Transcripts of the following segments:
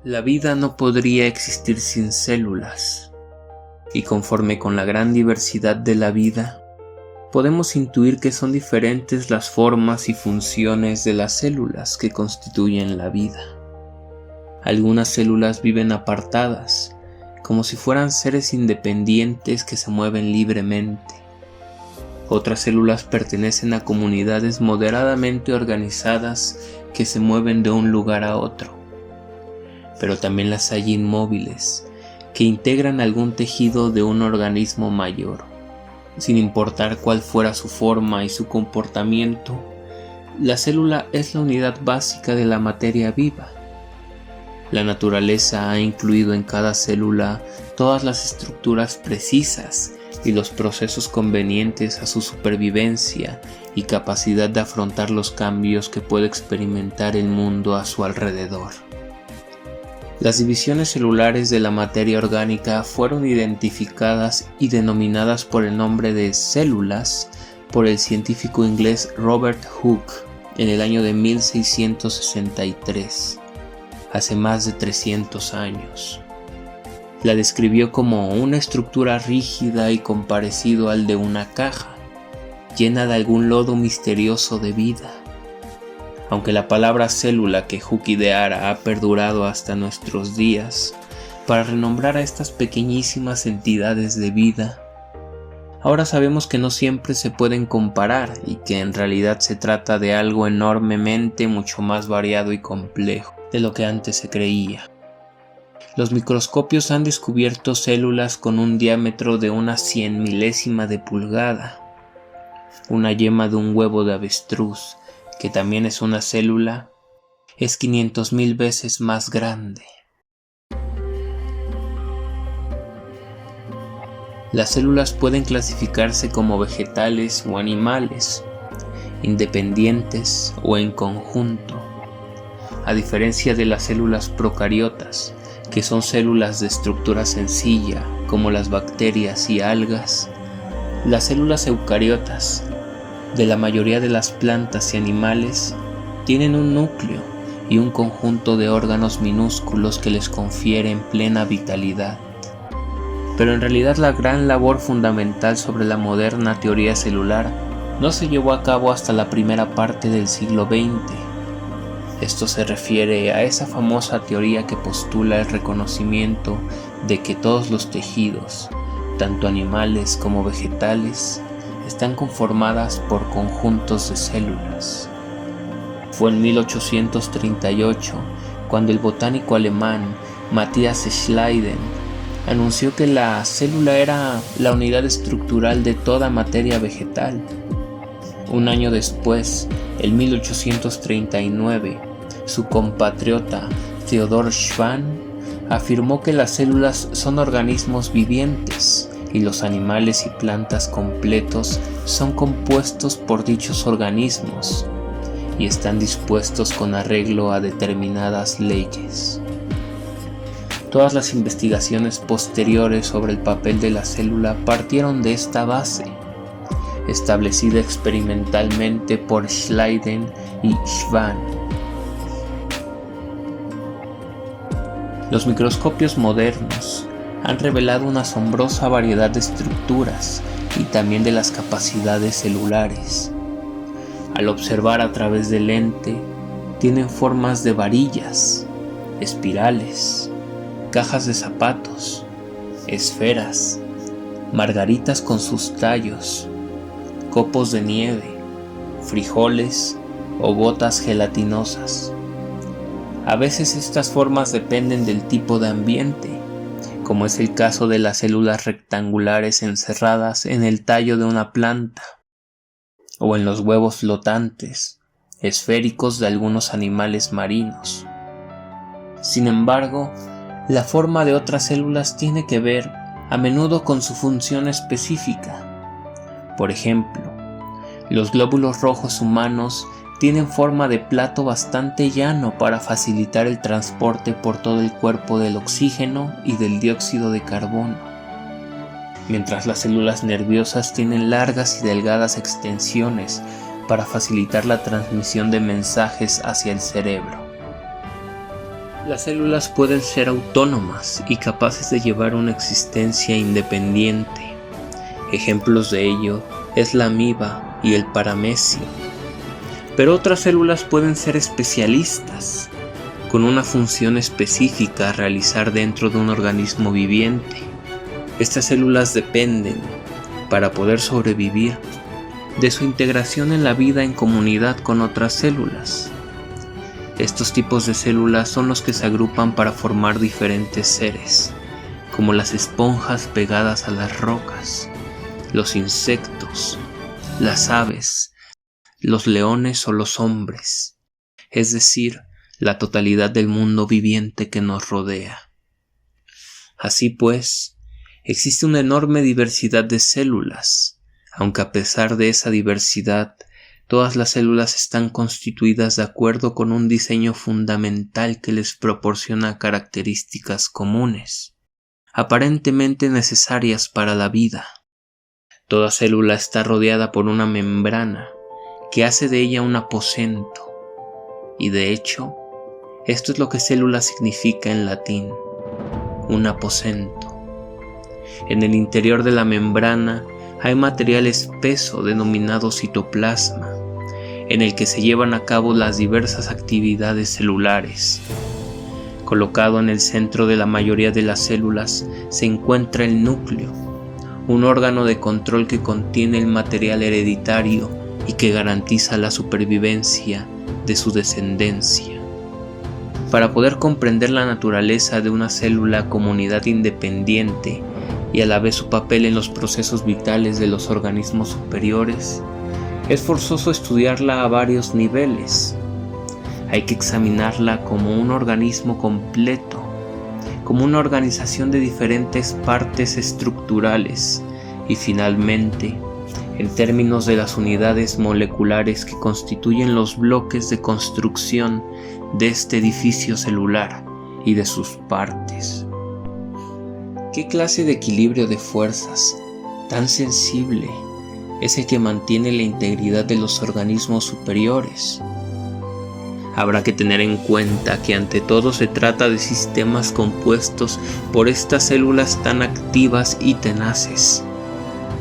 La vida no podría existir sin células, y conforme con la gran diversidad de la vida, podemos intuir que son diferentes las formas y funciones de las células que constituyen la vida. Algunas células viven apartadas, como si fueran seres independientes que se mueven libremente. Otras células pertenecen a comunidades moderadamente organizadas que se mueven de un lugar a otro. Pero también las hay inmóviles, que integran algún tejido de un organismo mayor. Sin importar cuál fuera su forma y su comportamiento, la célula es la unidad básica de la materia viva. La naturaleza ha incluido en cada célula todas las estructuras precisas y los procesos convenientes a su supervivencia y capacidad de afrontar los cambios que puede experimentar el mundo a su alrededor. Las divisiones celulares de la materia orgánica fueron identificadas y denominadas por el nombre de células por el científico inglés Robert Hooke en el año de 1663, hace más de 300 años. La describió como una estructura rígida y con parecido al de una caja, llena de algún lodo misterioso de vida. Aunque la palabra célula que Hooke ideara ha perdurado hasta nuestros días para renombrar a estas pequeñísimas entidades de vida, ahora sabemos que no siempre se pueden comparar y que en realidad se trata de algo enormemente mucho más variado y complejo de lo que antes se creía. Los microscopios han descubierto células con un diámetro de una 100 milésima de pulgada, una yema de un huevo de avestruz, que también es una célula, es 500,000 veces más grande. Las células pueden clasificarse como vegetales o animales, independientes o en conjunto, a diferencia de las células procariotas, que son células de estructura sencilla, como las bacterias y algas. Las células eucariotas de la mayoría de las plantas y animales tienen un núcleo y un conjunto de órganos minúsculos que les confieren plena vitalidad. Pero en realidad la gran labor fundamental sobre la moderna teoría celular no se llevó a cabo hasta la primera parte del siglo XX. Esto se refiere a esa famosa teoría que postula el reconocimiento de que todos los tejidos, tanto animales como vegetales, están conformadas por conjuntos de células. Fue en 1838 cuando el botánico alemán Matthias Schleiden anunció que la célula era la unidad estructural de toda materia vegetal. Un año después, en 1839, su compatriota Theodor Schwann afirmó que las células son organismos vivientes y los animales y plantas completos son compuestos por dichos organismos y están dispuestos con arreglo a determinadas leyes. Todas las investigaciones posteriores sobre el papel de la célula partieron de esta base, establecida experimentalmente por Schleiden y Schwann. Los microscopios modernos han revelado una asombrosa variedad de estructuras y también de las capacidades celulares. Al observar a través del lente, tienen formas de varillas, espirales, cajas de zapatos, esferas, margaritas con sus tallos, copos de nieve, frijoles o gotas gelatinosas. A veces estas formas dependen del tipo de ambiente, como es el caso de las células rectangulares encerradas en el tallo de una planta, o en los huevos flotantes, esféricos de algunos animales marinos. Sin embargo, la forma de otras células tiene que ver a menudo con su función específica. Por ejemplo, los glóbulos rojos humanos tienen forma de plato bastante llano para facilitar el transporte por todo el cuerpo del oxígeno y del dióxido de carbono, mientras las células nerviosas tienen largas y delgadas extensiones para facilitar la transmisión de mensajes hacia el cerebro. Las células pueden ser autónomas y capaces de llevar una existencia independiente. Ejemplos de ello es la amiba y el paramecio. Pero otras células pueden ser especialistas, con una función específica a realizar dentro de un organismo viviente. Estas células dependen, para poder sobrevivir, de su integración en la vida en comunidad con otras células. Estos tipos de células son los que se agrupan para formar diferentes seres, como las esponjas pegadas a las rocas, los insectos, las aves, los leones o los hombres, es decir, la totalidad del mundo viviente que nos rodea. Así pues, existe una enorme diversidad de células, aunque a pesar de esa diversidad, todas las células están constituidas de acuerdo con un diseño fundamental que les proporciona características comunes, aparentemente necesarias para la vida. Toda célula está rodeada por una membrana que hace de ella un aposento, y de hecho, esto es lo que célula significa en latín, un aposento. En el interior de la membrana hay material espeso denominado citoplasma, en el que se llevan a cabo las diversas actividades celulares. Colocado en el centro de la mayoría de las células se encuentra el núcleo, un órgano de control que contiene el material hereditario y que garantiza la supervivencia de su descendencia. Para poder comprender la naturaleza de una célula como unidad independiente y a la vez su papel en los procesos vitales de los organismos superiores, es forzoso estudiarla a varios niveles. Hay que examinarla como un organismo completo, como una organización de diferentes partes estructurales y finalmente, en términos de las unidades moleculares que constituyen los bloques de construcción de este edificio celular y de sus partes. ¿Qué clase de equilibrio de fuerzas tan sensible es el que mantiene la integridad de los organismos superiores? Habrá que tener en cuenta que ante todo se trata de sistemas compuestos por estas células tan activas y tenaces.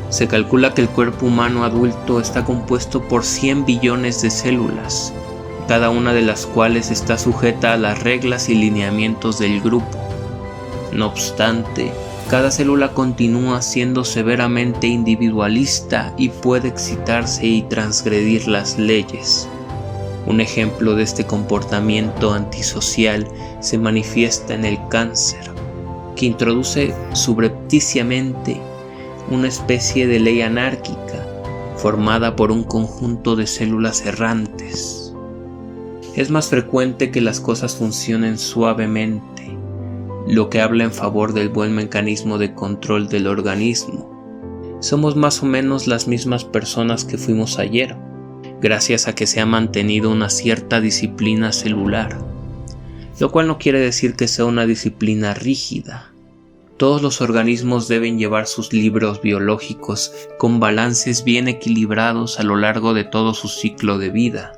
Se calcula que el cuerpo humano adulto está compuesto por 100 billones de células, cada una de las cuales está sujeta a las reglas y lineamientos del grupo. No obstante, cada célula continúa siendo severamente individualista y puede excitarse y transgredir las leyes. Un ejemplo de este comportamiento antisocial se manifiesta en el cáncer, que introduce subrepticiamente una especie de ley anárquica formada por un conjunto de células errantes. Es más frecuente que las cosas funcionen suavemente, lo que habla en favor del buen mecanismo de control del organismo. Somos más o menos las mismas personas que fuimos ayer, gracias a que se ha mantenido una cierta disciplina celular, lo cual no quiere decir que sea una disciplina rígida. Todos los organismos deben llevar sus libros biológicos con balances bien equilibrados a lo largo de todo su ciclo de vida,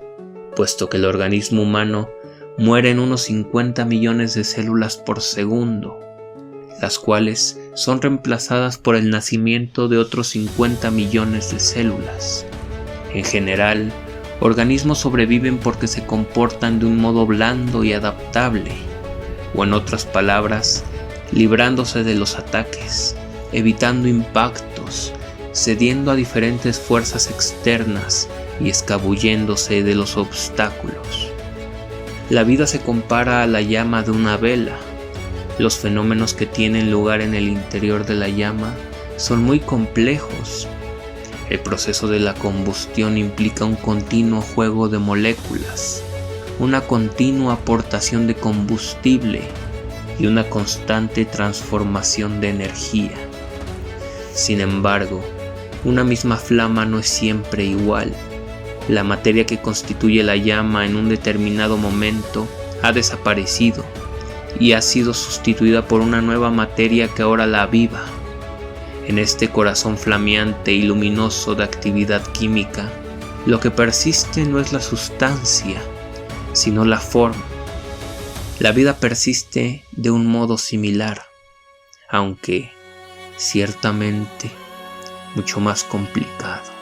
puesto que el organismo humano muere en unos 50 millones de células por segundo, las cuales son reemplazadas por el nacimiento de otros 50 millones de células. En general, organismos sobreviven porque se comportan de un modo blando y adaptable, o en otras palabras, librándose de los ataques, evitando impactos, cediendo a diferentes fuerzas externas y escabulléndose de los obstáculos. La vida se compara a la llama de una vela. Los fenómenos que tienen lugar en el interior de la llama son muy complejos. El proceso de la combustión implica un continuo juego de moléculas, una continua aportación de combustible y una constante transformación de energía. Sin embargo, una misma flama no es siempre igual. La materia que constituye la llama en un determinado momento ha desaparecido y ha sido sustituida por una nueva materia que ahora la aviva. En este corazón flameante y luminoso de actividad química, lo que persiste no es la sustancia, sino la forma. La vida persiste de un modo similar, aunque ciertamente mucho más complicado.